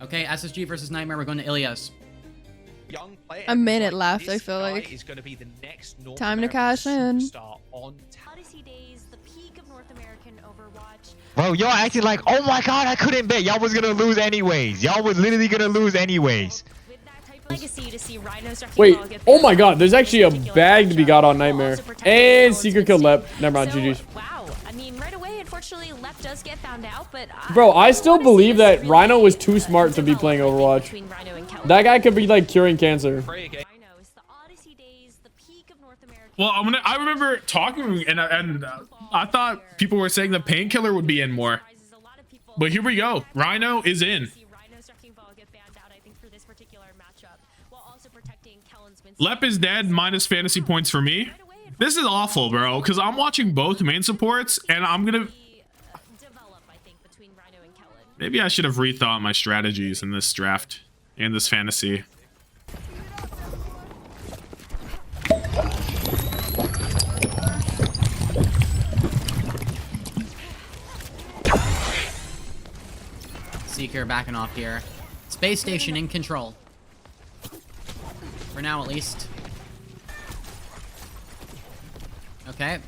Okay, SSG versus Nightmare. We're going to Ilias. A minute left, I feel like. Is going to be the next North Time to American cash in. superstar on OWCS Days, the peak of North American Overwatch. Bro, y'all acting like, oh my god, I couldn't bet. Y'all was gonna lose anyways. Y'all was literally gonna lose anyways. With that type of legacy to see Rhino's Wait, oh my god, there's actually a bag to be got on Nightmare. And Secret killed Lep. Never mind, GG's. Wow, I mean, right away, unfortunately, Lep does get found out, but Bro, I still believe that Rhino was too smart to be playing Overwatch. That guy could be like curing cancer. Well, I remember talking and I thought people were saying the Painkiller would be in more, but here we go. Rhino is in. Lep is dead, minus fantasy points for me. This is awful, bro, because I'm watching both main supports and I'm gonna. Maybe I should have rethought my strategies in this draft and this fantasy. Seeker backing off here. Spacestation in control. For now, at least. Okay.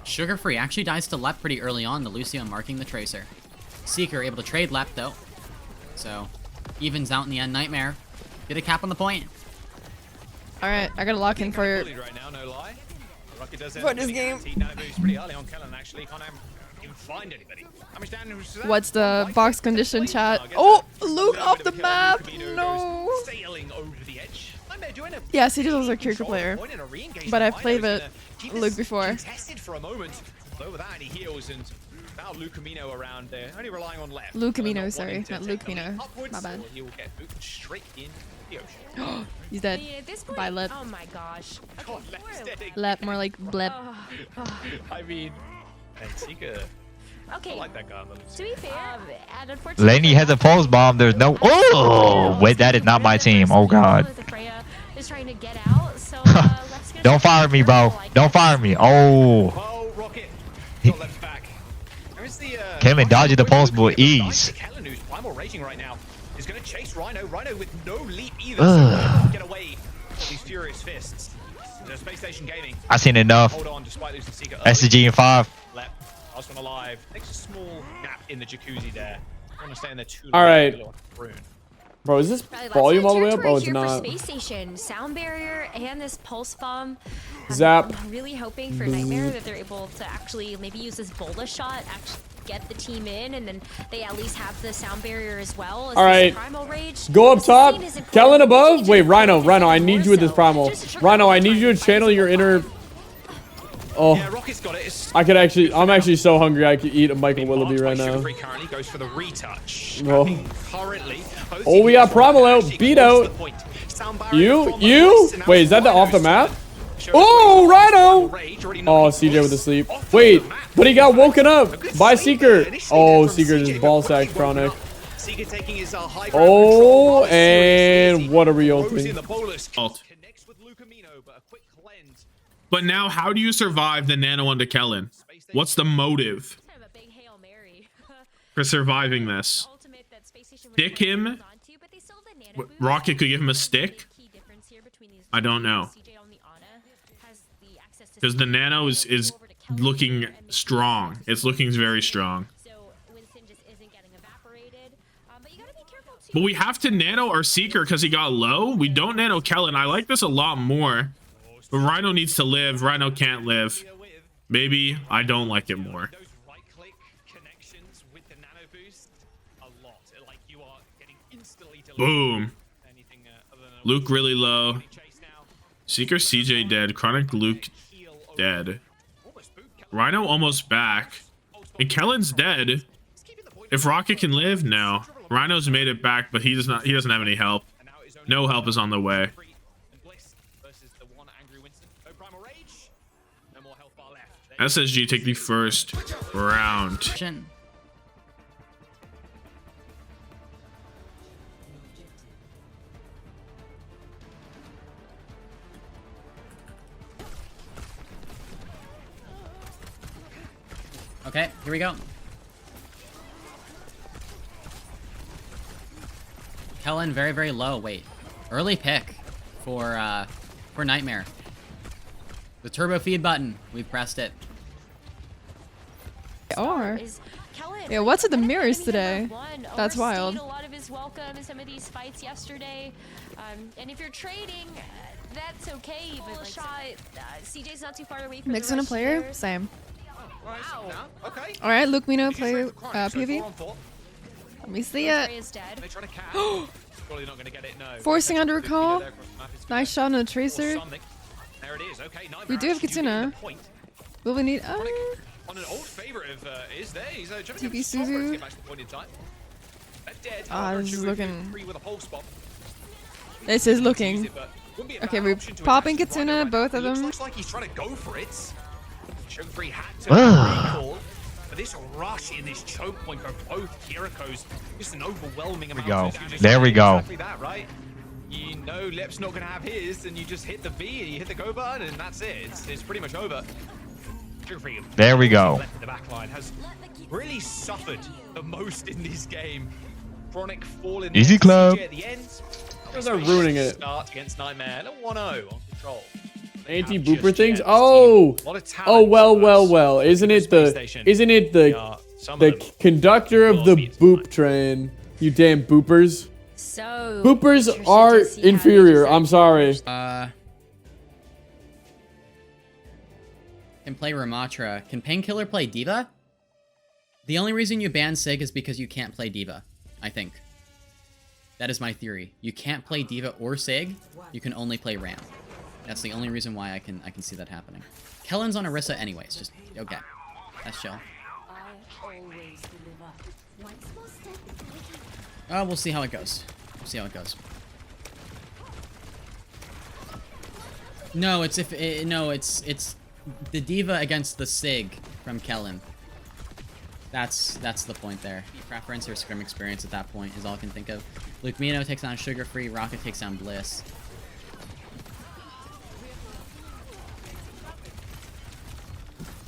Sugar Free actually dies to Lep pretty early on. The Lucio marking the Tracer. Seeker able to trade Lep though. So, evens out in the end. Nightmare. Get a cap on the point. Alright, I gotta lock in for this game. What's the box condition, chat? Oh, Luke off the map! No! Yeah, CJ was a character player, but I've played with Luke before. Lucamino, sorry, not Lucamino. My bad. He's dead. Bye, Lep. Oh my gosh. Lep, more like Blep. I mean, and Seeker. Okay. I like that guy. To be fair, and unfortunately, Lenny has a pulse bomb. There's no. Oh, wait, that is not my team. Oh god. Is trying to get out, so, Don't fire me, bro. Don't fire me. Oh. Oh, Rocket. Kevin dodging the pulse with ease. Kellen, who's primal raging right now, is going to chase Rhino. Rhino with no leap either. So get away with these furious fists. Spacestation Gaming. I seen enough. Hold on, despite losing Seeker. SSG in 5. Lep, last one alive. Takes a small gap in the jacuzzi there. I want to stay in there too long. Alright. Bro, is this volume all the way up? Oh, it's not. Spacestation, sound barrier, and this pulse bomb. Zap. I'm really hoping for Nightmare that they're able to actually maybe use this bola shot, actually get the team in, and then they at least have the sound barrier as well. All right, go up top. Kellen above. Wait, Rhino, I need you with this primal. Rhino, I need you to channel your inner. Oh, I could actually. I'm actually so hungry. I could eat a Michael Willoughby right now. Oh, we got primal out. Beat out. You. Wait, is that the off the map? Oh, Rhino! Oh, CJ with the sleep. Wait, but he got woken up by Seeker. Oh, Seeker just ball sacked Chronic. Oh, and what are we ulting? But now, how do you survive the nano onto Kellen? What's the motive for surviving this? Stick him? Rocket could give him a stick? I don't know. Because the nano is looking strong. It's looking very strong. But we have to nano our Seeker because he got low. We don't nano Kellen. I like this a lot more. But Rhino needs to live. Rhino can't live. Maybe I don't like it more. Boom. Luke really low. Seeker CJ dead. Chronic Luke dead. Rhino almost back. And Kellen's dead. If Rocket can live, no. Rhino's made it back, but he doesn't have any help. No help is on the way. SSG take the first round. Okay, here we go. Kellen very, very low. Wait. Early pick for Nightmare. The turbo feed button. We've pressed it. They are. Is Kellen, Yeah, what's with the kind of mirrors enemy today? number one. That's Overstayed wild. A lot of his welcome in some of these fights yesterday. And if you're trading, that's okay. But like, shot, CJ's not too far away from Next the one a rush player? here. Same. Wow. Okay. Alright, Luke Mino Did you play trade for Chronic? So PV. 4 on 4. Let me see Rose it. Ray is dead. They try to catch. Probably not going to get it. No. Forcing under Potential call. there across the map is Nice shot on the Tracer. something. There it is. Okay. Nightmare We do have actually getting Kitsuna. the point. Will we need... Chronic on an old favorite of is there. He's jumping TP up somewhere to Suzu. get back to the point in time. They're dead. Ah, However, this is Suzu looking- free with a pulse bomb. This is Use looking... it, but wouldn't be a Okay, bad we're option to popping attack Kitsuna, Rhino both now. of It them. looks like he's trying to go for it. Sugar-free had to Ah. recall. But this rush in this choke point for both Kirikos, just an overwhelming amount. go. of just There we go. Exactly that, right? You know Lep's not going to have his, and you just hit the V, and you hit the go button, and that's it. It's pretty much over. Sugar-free. There we go. Left in the back line has really suffered the most in this game. Chronic falling. Easy club. at the end. Guys are ruining it. Start against Nightmare. A 1-0 on control. Anti-booper Just things. yet, Oh, this team, a lot of oh talent well, for well, us. well. Isn't it the Some the of them conductor of will the be boop tonight. train? You damn boopers. So Boopers interested are to see how they inferior. decide I'm to sorry. Can play Ramatra. Can Painkiller play Diva? The only reason you ban Sig is because you can't play Diva, I think. That is my theory. You can't play Diva or Sig. You can only play Ram. That's the only reason why I can see that happening. Kellen's on Orisa anyways. Just okay. That's chill. We'll see how it goes. We'll see how it goes. No, it's it's the Diva against the Sig from Kellen. That's the point there. Preference or scrim experience at that point is all I can think of. Luke Mino takes on Sugar Free. Rocket takes on Bliss.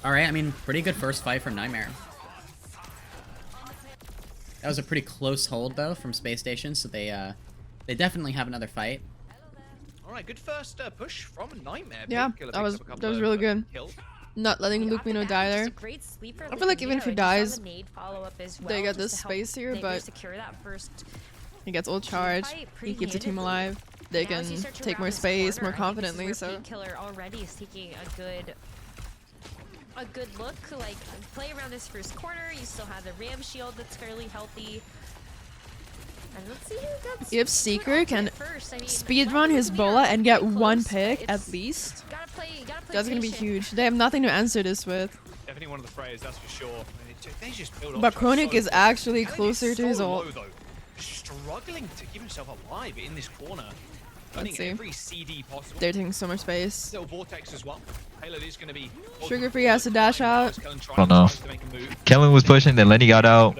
All right, I mean, pretty good first fight from Nightmare. That was a pretty close hold though from Spacestation, so they definitely have another fight. All right, good first push from Nightmare. Yeah, Painkiller that picks was up a couple that was of, really good. kills. Not letting Luke Mino die there. I feel like even if he dies, they get this space here, but he gets ult charge. He keeps the team alive. They can take more space more confidently. So Killer already is taking a good look, like play around this first corner. You still have the Ram shield that's fairly healthy. And let's see who gets if Seeker can first. I mean, speedrun his bola and get one pick at least, gotta play that's gonna be patient. huge. They have nothing to answer this with. Definitely one of the frays, that's for sure. I mean, they just build But up Chronic so is quick. actually Kellen is closer to his so ult. low, though. Struggling to keep himself alive in this corner. Running see. every CD possible. They're taking so much space. Little vortex as well. Halo is going to be Sugar Free has to dash out. don't know. Kellen was pushing, then Lenny got out.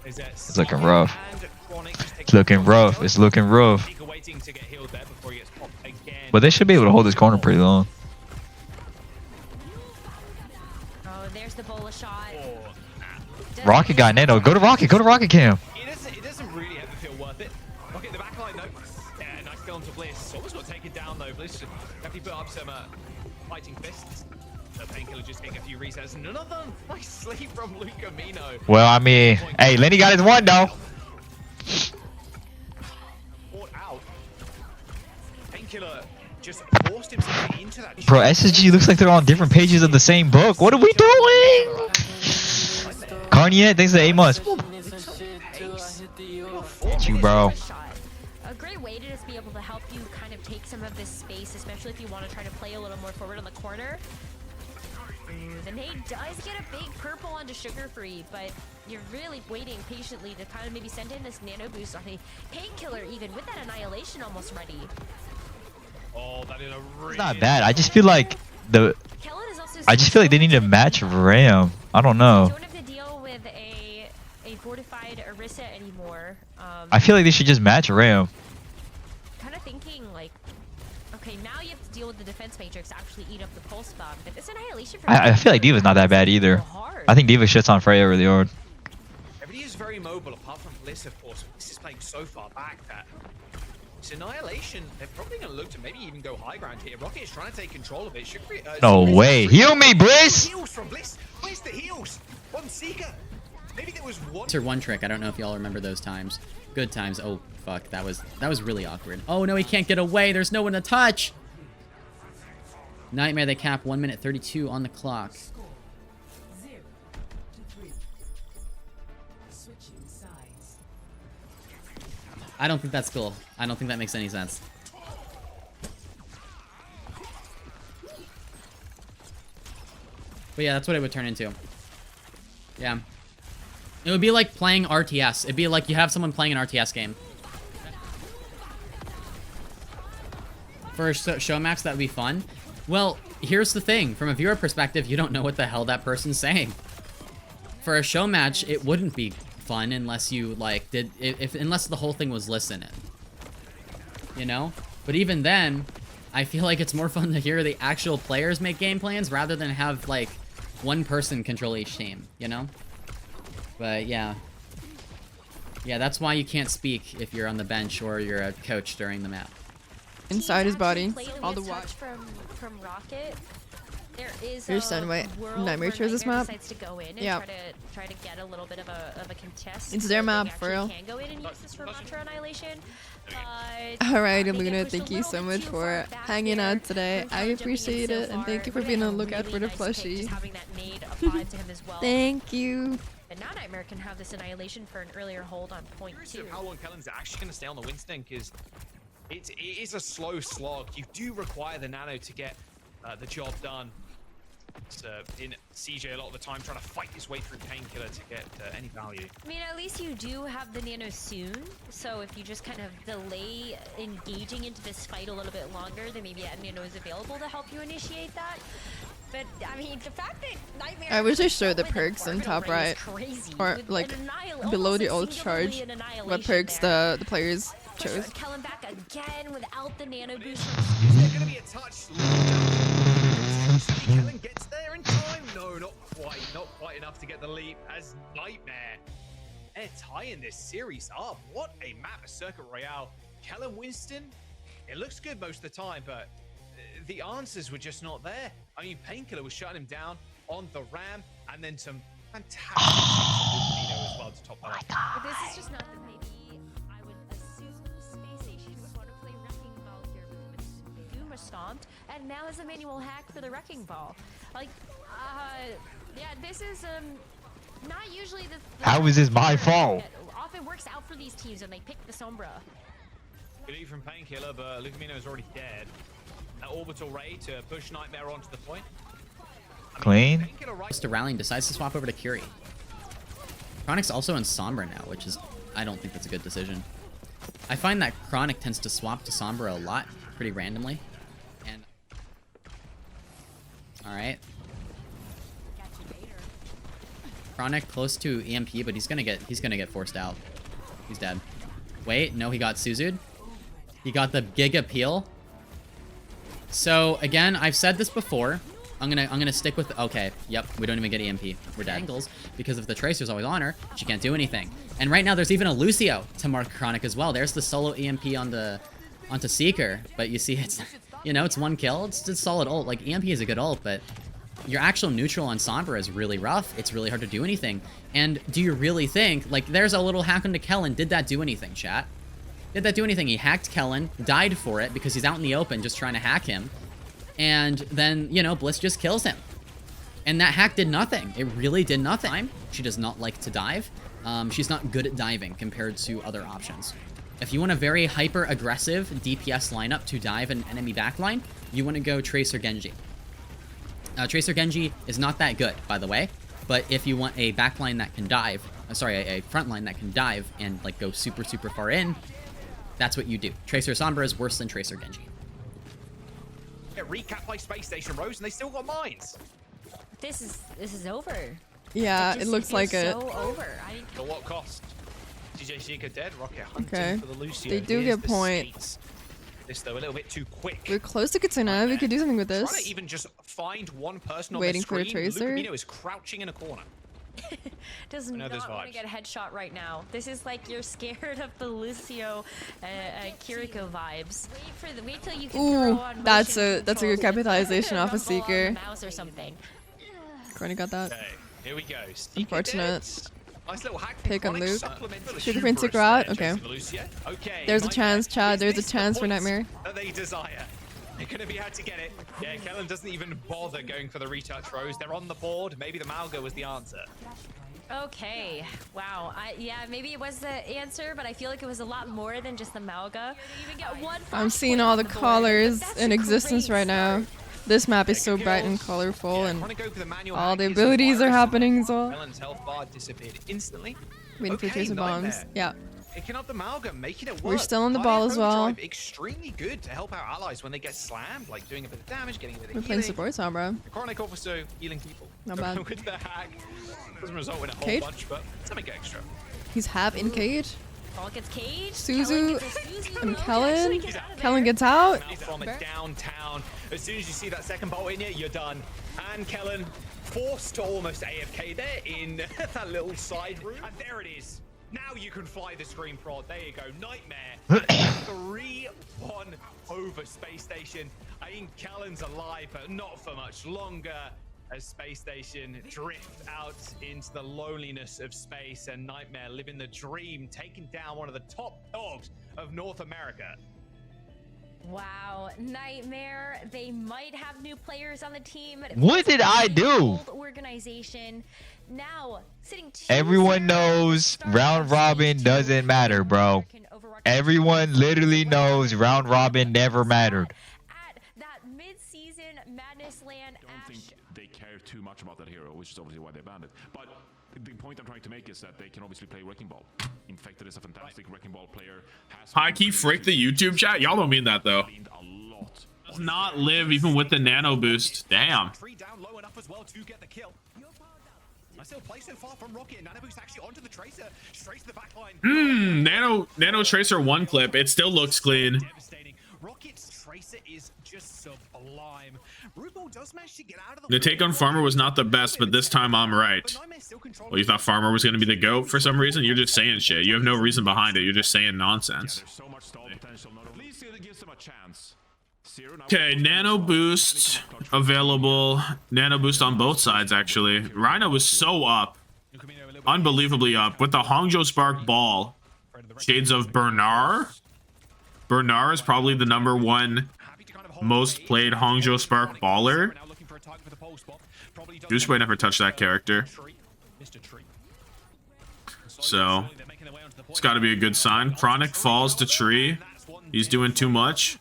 It's looking rough. It's looking rough. It's looking rough. But they should be able to hold this corner pretty long. Oh, there's the bola shot. Rocket got Nano. Go to Rocket. Go to Rocket Cam. It doesn't really ever feel worth it. Okay, the back line, no. Yeah, nice kill onto Bliss. Almost got to take it down, though. Bliss should definitely put up some fighting fists. The Painkiller just getting a few resets. And another nice sleep from Luca Mino. Well, I mean, hey, Lenny got his one, though. Fought out. Painkiller just forced himself into that. Bro, SSG looks like they're on different pages of the same book. What are we doing? Carnier, thanks for the 8 months. Thank you, bro. A great way to just be able to help you kind of take some of this space, especially if you want to try to play a little more forward on the corner. The nade does get a big purple onto Sugar Free, but you're really waiting patiently to kind of maybe send in this nano boost on a Painkiller, even with that annihilation almost ready. Oh, that is a really It's not bad. I just feel like Kellen is also they need to match Ram. I don't know. don't have to deal with a fortified Orisa anymore. I feel like they should just match Ram. Kind of thinking like, okay, now you have to deal with the defense matrix to actually eat up the pulse bomb, but this annihilation from I feel like Diva's not that bad either. I think Diva shits on Freya really hard. Nobody is very mobile apart from Bliss, of course. This is playing so far back that it's Annihilation. They're probably going to look to maybe even go high ground here. Rocket is trying to take control of it. No way. Heal me, Bliss! Heals from Bliss. Where's the heals? One Seeker. Maybe there was one. Or one trick. I don't know if y'all remember those times. Good times. Oh, fuck. That was really awkward. Oh, no, he can't get away. There's no one to touch. Nightmare, they cap 1 minute 32 on the clock. I don't think that's cool. I don't think that makes any sense. But yeah, that's what it would turn into. Yeah. It would be like playing RTS. It'd be like you have someone playing an RTS game. For a show max, that would be fun. Well, here's the thing. From a viewer perspective, you don't know what the hell that person's saying. For a show match, it wouldn't be fun unless you, like, unless the whole thing was listening. You know? But even then, I feel like it's more fun to hear the actual players make game plans rather than have, like, one person control each team, you know? But, yeah. Yeah, that's why you can't speak if you're on the bench or you're a coach during the map. Inside his body, all the watch from Rocket. There is Here's Sunway. Nightmare chose this map. Yeah. Try to get a little bit of a contest. It's their map, for real. Can go in and use this for Mantra Annihilation. Alright, Luna, thank you so much for hanging out today. I appreciate it, and thank you for being on the lookout for the plushie. Thank you. And now Nightmare can have this Annihilation for an earlier hold on point 2. How long Kellen's actually going to stay on the Winston, because it is a slow slog. You do require the Nano to get the job done. It's in CJ a lot of the time trying to fight his way through Painkiller to get any value. I mean, at least you do have the Nano soon, so if you just kind of delay engaging into this fight a little bit longer, then maybe a Nano is available to help you initiate that. But, I mean, the fact that Nightmare... I wish I showed the perks in top right, or like below the ult charge, what perks the players chose. Kellen back again without the Nano boost. Is there going to be a touch? Kellen gets there in time. No, not quite enough to get the leap as Nightmare. They're tying this series up. What a map, a Circuit Royale. Kellen Winston, it looks good most of the time, but the answers were just not there. I mean, Painkiller was shutting him down on the ram, and then some fantastic as well to top that up. But this is just not the maybe I would assume Spacestation would want to play Wrecking Ball here with Guma stomped, and now is a manual hack for the Wrecking Ball. Like, yeah, this is not usually the How is this my fault? Often works out for these teams when they pick the Sombra. Good lead from Painkiller, but Lucamino is already dead. Orbital Ray to push Nightmare onto the point. Clean. Mr. Rallying decides to swap over to Curie. Chronic's also in Sombra now, which is, I don't think that's a good decision. I find that Chronic tends to swap to Sombra a lot, pretty randomly. And alright. Chronic close to EMP, but he's gonna get forced out. He's dead. Wait, no, he got Suzu'd. He got the Giga Peel. So again, I've said this before. I'm gonna stick with okay. Yep, we don't even get EMP. We're dead. Angles because if the Tracer's always on her, she can't do anything. And right now there's even a Lucio to mark Chronic as well. There's the solo EMP onto Seeker, but you see it's it's one kill. It's a solid ult. Like EMP is a good ult, but your actual neutral on Sombra is really rough. It's really hard to do anything. And do you really think like there's a little hack into Kellen? Did that do anything, chat? Did that do anything? He hacked Kellen, died for it because he's out in the open just trying to hack him. And then, Bliss just kills him. And that hack did nothing. It really did nothing. She does not like to dive. She's not good at diving compared to other options. If you want a very hyper-aggressive DPS lineup to dive an enemy backline, you want to go Tracer Genji. Tracer Genji is not that good, by the way. But if you want a backline that can dive, a frontline that can dive and like go super, super far in, that's what you do. Tracer Sombra is worse than Tracer Genji. Get recapped by Spacestation Rose, and they still got mines. This is over. Yeah, it looks like it. So over. At what cost? DJ Seeker dead. Rocket hunting for the Lucio. They do get points. This though a little bit too quick. We're close to Katsuna. We could do something with this. Trying to even just find one person on waiting the screen. for a Tracer. Lucamino is crouching in a corner. Does know not those want to vibes. get a headshot right now. This is like you're scared of the Lucio Kiriko vibes. Wait till you can throw Ooh, on that's motion a good controls with capitalization off a rumble on the Seeker. mouse or something. Corny got that. Okay, here we go. Unfortunate. Nice little hack Pick on Chronic Luke. supplemental Sugar Free and hubris Seeker out? there, Okay. Jason Lucia. Okay, There's a Nightmare, chance, Chad. is There's a this the chance for point Nightmare. that they desire? They're going to be able to get it. Yeah, Kellen doesn't even bother going for the retouch throws. They're on the board. Maybe the Malga was the answer. Okay, wow. Yeah, maybe it was the answer, but I feel like it was a lot more than just the Malga. You even get one I'm flash seeing point all on the board. colors That's in a existence great right now. start. This map is Yeah, so good bright and kills. colorful, Yeah, and trying to go for the manual all hack the is a abilities are virus. happening as well. Kellen's health bar disappeared instantly. Waiting for Okay, Tracer bombs. Nightmare. Yeah. Picking up the Malga, making it work. We're still on the High ball as well. overdrive, extremely good to help our allies when they get slammed, like doing a bit of damage, getting a bit of We're playing healing. support Sombra. The Chronic also healing people. Not bad. With the hack. Doesn't result in a whole Cage? bunch, but something extra. He's half in cage. Paul gets caged. Suzu Kellen gets a Suzu and mode to Kellen. actually get out of Kellen there. gets out. Out from it downtown. As soon as you see that second bolt in you, you're done. And Kellen forced to almost AFK there in that little side room. And there it is. Now you can fly the screen prod. There you go. Nightmare. 3-1 over Space Station. I think Kellen's alive, but not for much longer. As Space Station drift out into the loneliness of space, and Nightmare living the dream, taking down one of the top dogs of North America. Wow, Nightmare. They might have new players on the team. But it What feels did I like do? an old organization now sitting 2-0 Everyone knows start round of robin stage doesn't 2. matter, bro. American Overwatch Everyone literally knows round robin never mattered. At that mid-season Madness Land I don't Ash. think they care too much about that hero, which is obviously why they banned it. But the point I'm trying to make is that they can obviously play Wrecking Ball. Infected is a fantastic Wrecking Ball player. High key frick the YouTube chat. Y'all don't mean that though. A lot. Does not live even with the nano boost. Damn. Tree down low enough as well to get the kill. Nice little play so far from Rocket. Nano boost actually onto the Tracer, straight to the back line. Nano Tracer one clip. It still looks clean. Devastating. Rocket's Tracer is just sublime. RuPaul does manage to get out of The take on Farmer was not the best, but this time I'm right. Well, you thought Farmer was going to be the GOAT for some reason? You're just saying shit. You have no reason behind it. You're just saying nonsense. There's so much stall potential. At least it gives them a chance. Okay, Nano Boost available. Nano Boost on both sides, actually. Rhino was so up. Unbelievably up. With the Hangzhou Spark Ball. Shades of Bernard. Bernard is probably the #1 most played Hangzhou Spark baller. Doucheboy never touched that character. So, it's got to be a good sign. Chronic falls to Tree. He's doing too much.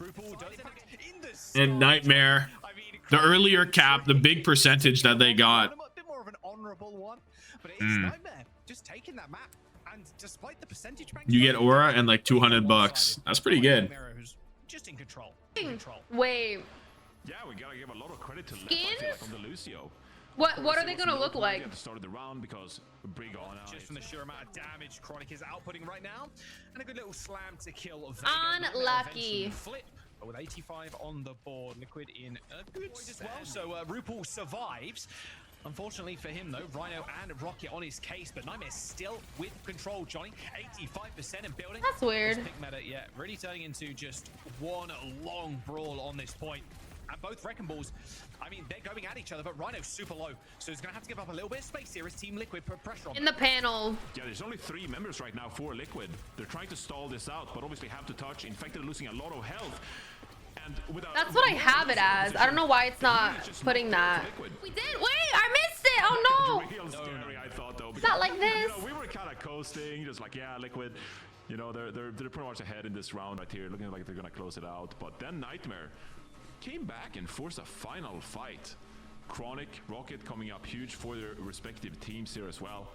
And Nightmare, the earlier cap, the big percentage that they got. A bit more of an honorable one, but it is Nightmare just taking that map, and despite the percentage rank, You get Aura and like 200 bucks. That's pretty good. Nightmare who's just in control. Wait, Yeah, we gotta give a lot of credit to Left, Skins? I feel like, on the Lucio. what are they gonna look like? At the start of the round because Brig on out. Just from the sheer amount of damage Chronic is outputting right now, and a good little slam to kill Vega. Unlucky. Eventually flip, but with 85 on the board, Liquid in a good as well. So RuPaul survives. Unfortunately for him, though, Rhino and Rocket on his case, but Nightmare still with control. Johnny, 85% and building. That's weird. This pick meta, yeah, really turning into just one long brawl on this point. And both Wrecking Balls, I mean, they're going at each other, but Rhino's super low, so he's gonna have to give up a little bit of space here as Team Liquid put pressure on. In the panel. Yeah, there's only 3 members right now for Liquid. They're trying to stall this out, but obviously have to touch. Infected losing a lot of health. And That's what I have it as. I don't know why it's not putting that. We did. Wait, I missed it. Oh no. Real scary, I thought, though. It's not like this. You know, we were kind of coasting, just like, yeah, Liquid. You know, they're pretty much ahead in this round right here, looking like they're gonna close it out. But then Nightmare came back and forced a final fight. Chronic, Rocket coming up huge for their respective teams here as well.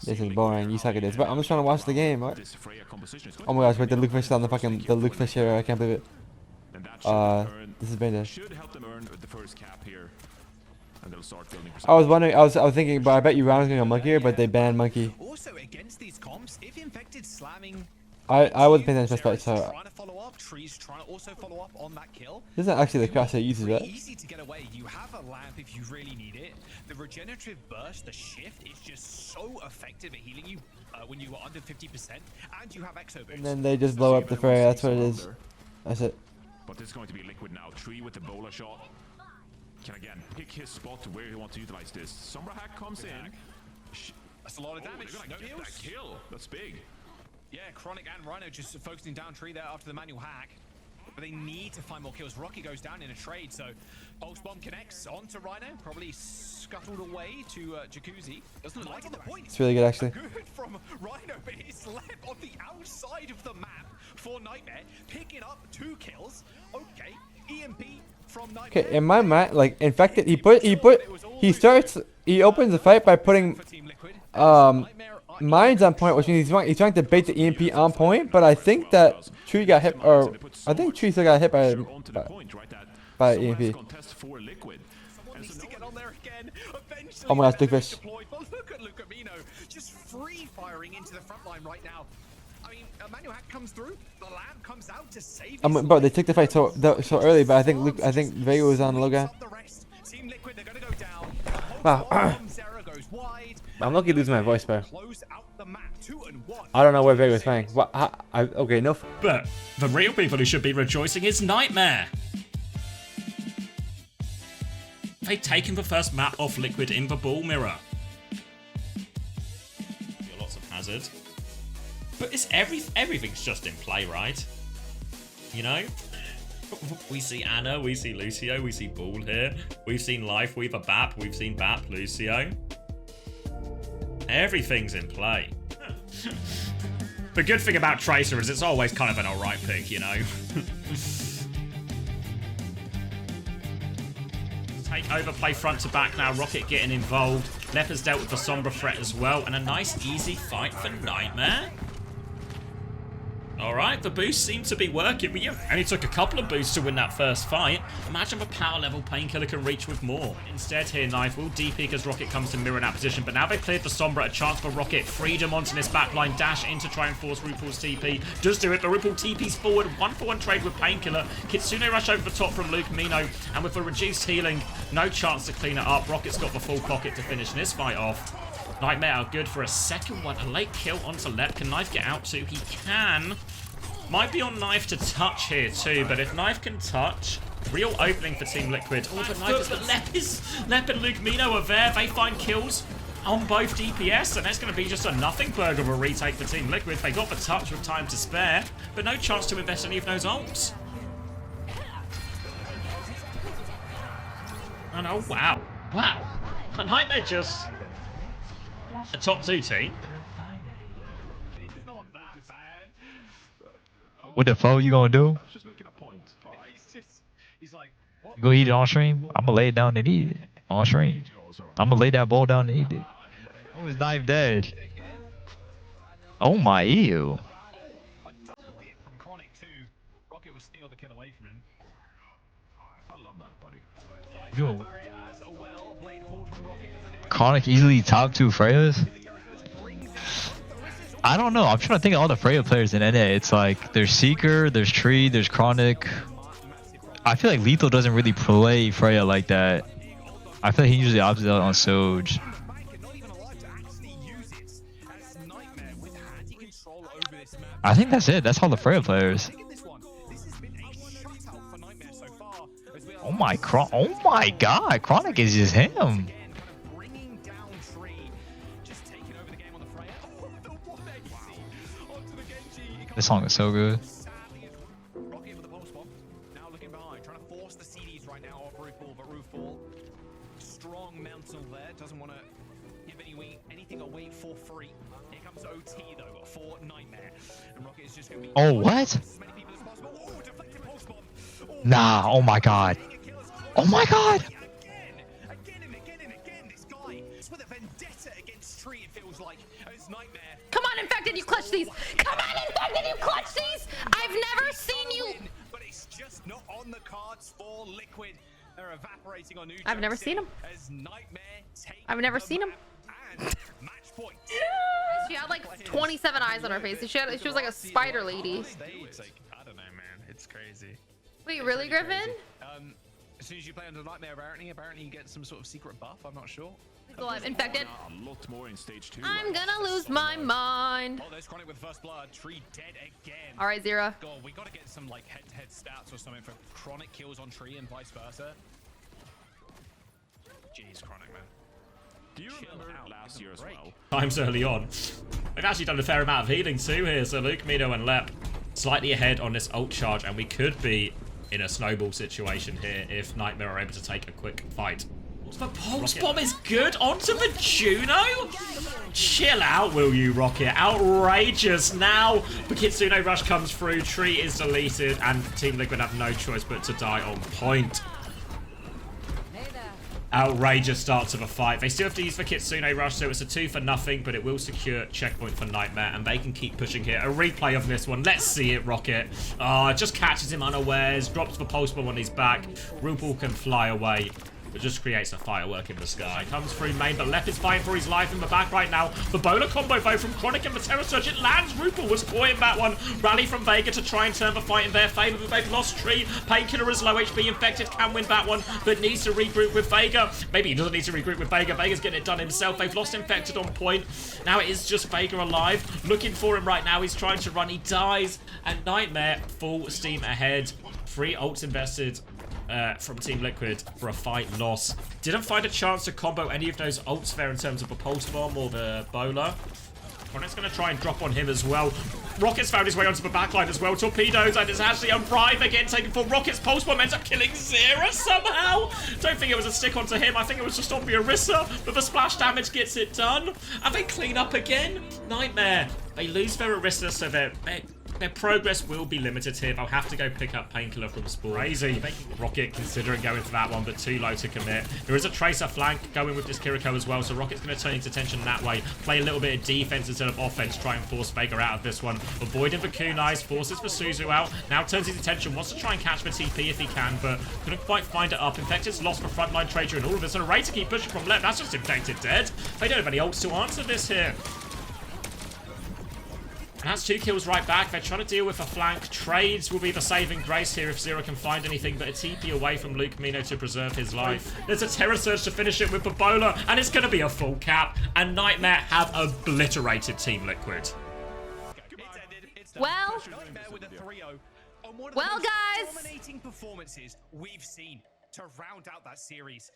This is boring. You suck at this. But I'm just trying to watch the game. What? This Freya composition is Oh my gosh, wait, the Luke Fish on the fucking Luke Fish here. I can't believe it. and that should earn, This is bad. should help them earn the first cap here. And they'll start building for I was wondering, I was thinking, but I bet you Round's gonna go Monkey here, but they banned Monkey. Also, against these comps, if Infected slamming I wasn't paying attention to the so Trying to follow up, Trees trying to also follow up on that kill. this isn't actually the class that uses it. Easy to get away. You have a lamp if you really need it. The regenerative burst, the shift, is just so effective at healing you when you are under 50%, and you have exo boost. And then they just blow up the fray. That's what it is. That's it. But this is going to be Liquid now. Tree with the bowler shot. Can again pick his spot to where he wants to utilize this. Sombra hack comes in. That's a lot of damage. They're gonna get that kill. That's big. Yeah, Chronic and Rhino just focusing down Tree there after the manual hack. But they need to find more kills. Rocky goes down in a trade, so Pulse Bomb connects onto Rhino. Probably scuttled away to Jacuzzi. Doesn't like the point. It's really good, actually. Good from Rhino, but he's left on the outside of the map for Nightmare, picking up 2 kills. Okay, EMP from Nightmare. Okay, in my mind, like infected, he opens the fight by putting mines on point, which means he's trying to bait the EMP on point. But I think that Tree got hit, or I think Tree still got hit by EMP. Oh my gosh, big fish. Look at Lucamino just free firing into the front line right now. I mean, Manuel hack comes through, the lamp comes out to save. Bro, they took the fight so early, but I think Vega was on the low guy. Team Liquid, they're gonna go down. Wow. I'm lucky losing my voice, bro. I don't know where Vega was playing. Okay, no. But the real people who should be rejoicing is Nightmare. They've taken the first map off Liquid in the ball mirror. Lots of hazard. But it's everything's just in play, right? You know? We see Anna, we see Lucio, we see Ball here. We've seen Life, we've a Bap, we've seen Bap, Lucio. Everything's in play. The good thing about Tracer is it's always kind of an alright pick, you know? Take over, play front to back now, Rocket getting involved. Leper's dealt with the Sombra threat as well, and a nice easy fight for Nightmare. Alright, the boosts seem to be working. We only took a couple of boosts to win that first fight. Imagine the power level Painkiller can reach with more. Instead here, Knife will DP as Rocket comes to mirror in that position, but now they've cleared the Sombra, a chance for Rocket. Freedom onto this backline, dash in to try and force RuPaul's TP. Does do it, but RuPaul TP's forward, 1-for-1 trade with Painkiller. Kitsune rush over the top from Luke Mino, and with the reduced healing, no chance to clean it up. Rocket's got the full pocket to finish this fight off. Nightmare are good for a second one, a late kill onto Lep. Can Knife get out too? He can. Might be on Knife to touch here too, but if Knife can touch, real opening for Team Liquid. Oh, but Knife is Lep and Luke Mino are there. They find kills on both DPS, and that's going to be just a nothing burger of a retake for Team Liquid. They got the touch with time to spare, but no chance to invest any of those ults. And oh wow. Wow. And Nightmare just a top 2 team. What the fuck you gonna do? You gonna eat it on stream? I'm gonna lay it down and eat it on stream. I'm gonna lay that ball down and eat it. Oh, his knife dead. Oh my ew. Yo. Chronic easily top 2 Freyas? I don't know. I'm trying to think of all the Freya players in NA. It's like there's Seeker, there's Tree, there's Chronic. I feel like Lethal doesn't really play Freya like that. I feel like he usually opts out on Soj. I think that's it. That's all the Freya players. Oh my god, Chronic is just him. This song is so good. Rocket with the pulse bomb. Now looking behind, trying to force the CDs right now off RuPaul, but RuPaul, strong mental there, doesn't want to give anything away for free. Here comes OT though for Nightmare, and Rocket is just going to be. Oh what? Nah. Oh my god. Oh my god. Again, this guy is with a vendetta against Tree. It feels like as Nightmare. Come on, Infected, you clutch these! Come on, Infected, you clutch these! I've never seen you! But it's just not on the cards for Liquid. They're evaporating on I've never seen him. As Nightmare I've never seen him. And match point. She had like 27 eyes on her face. She was like a spider lady. I don't know, man. It's crazy. Wait, really, Griffin? As soon as you play under Nightmare, apparently you get some sort of secret buff. I'm not sure. I'm infected. A lot more in stage 2. I'm gonna lose my mind. Oh, there's Chronic with first blood. Tree dead again. All right, Zira. God, we gotta get some like head-to-head stats or something for Chronic kills on Tree and vice versa. Jeez, Chronic, man. Do you remember last year as well? Times early on. They've actually done a fair amount of healing too here. So Luke, Mino, and Lep slightly ahead on this ult charge, and we could be in a snowball situation here if Nightmare are able to take a quick fight. The pulse bomb is good onto the Juno. Chill out, will you, Rocket? Outrageous. Now the Kitsune Rush comes through, Tree is deleted, and Team Liquid have no choice but to die on point. Outrageous start to the fight. They still have to use the Kitsune Rush, so it's a 2 for nothing, but it will secure checkpoint for Nightmare, and they can keep pushing here. A replay of this one. Let's see it, Rocket. Just catches him unawares, drops the pulse bomb on his back. Rupal can fly away. It just creates a firework in the sky. Comes through main, but Left is fighting for his life in the back right now. The bowler combo though from Chronic and the Terror Surge. It lands. Rupal was caught in that one. Rally from Vega to try and turn the fight in their favor, but they've lost Tree. Painkiller is low HP. Infected can win that one, but needs to regroup with Vega. Maybe he doesn't need to regroup with Vega. Vega's getting it done himself. They've lost Infected on point. Now it is just Vega alive. Looking for him right now. He's trying to run. He dies. And Nightmare full steam ahead. 3 ults invested from Team Liquid for a fight loss. Didn't find a chance to combo any of those ults there in terms of the pulse bomb or the bowler. Chronic's going to try and drop on him as well. Rocket's found his way onto the backline as well. Torpedoes, and it's actually on Brive again, taken for Rocket's pulse bomb, ends up killing Zira somehow. Don't think it was a stick onto him. I think it was just on the Orisa, but the splash damage gets it done. And they clean up again. Nightmare. They lose their Orisa, so their progress will be limited here. They'll have to go pick up Painkiller from Spawn. Crazy. Rocket considering going for that one, but too low to commit. There is a Tracer flank going with this Kiriko as well, so Rocket's going to turn his attention that way. Play a little bit of defense instead of offense, try and force Vega out of this one. Avoiding the kunais, forces for Suzu out. Now turns his attention, wants to try and catch the TP if he can, but couldn't quite find it up. Infected's lost the frontline Tracer and all of this, and a Ray to keep pushing from left. That's just Infected dead. They don't have any ults to answer this here. And that's 2 kills right back. They're trying to deal with a flank. Trades will be the saving grace here if Zero can find anything, but a TP away from Luke Mino to preserve his life. There's a Terror Surge to finish it with the bowler, and it's going to be a full cap. And Nightmare have obliterated Team Liquid. Well, guys. Dominating performances we've seen to round out that series.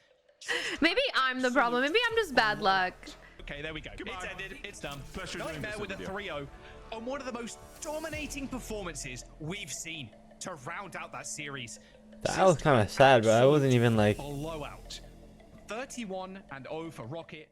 Maybe I'm the problem. Maybe I'm just bad luck. Okay, there we go. It's ended. It's done. Nightmare with a 3-0 on one of the most dominating performances we've seen to round out that series. That was kind of sad, but I wasn't even like... Blowout. 31-0 for Rocket.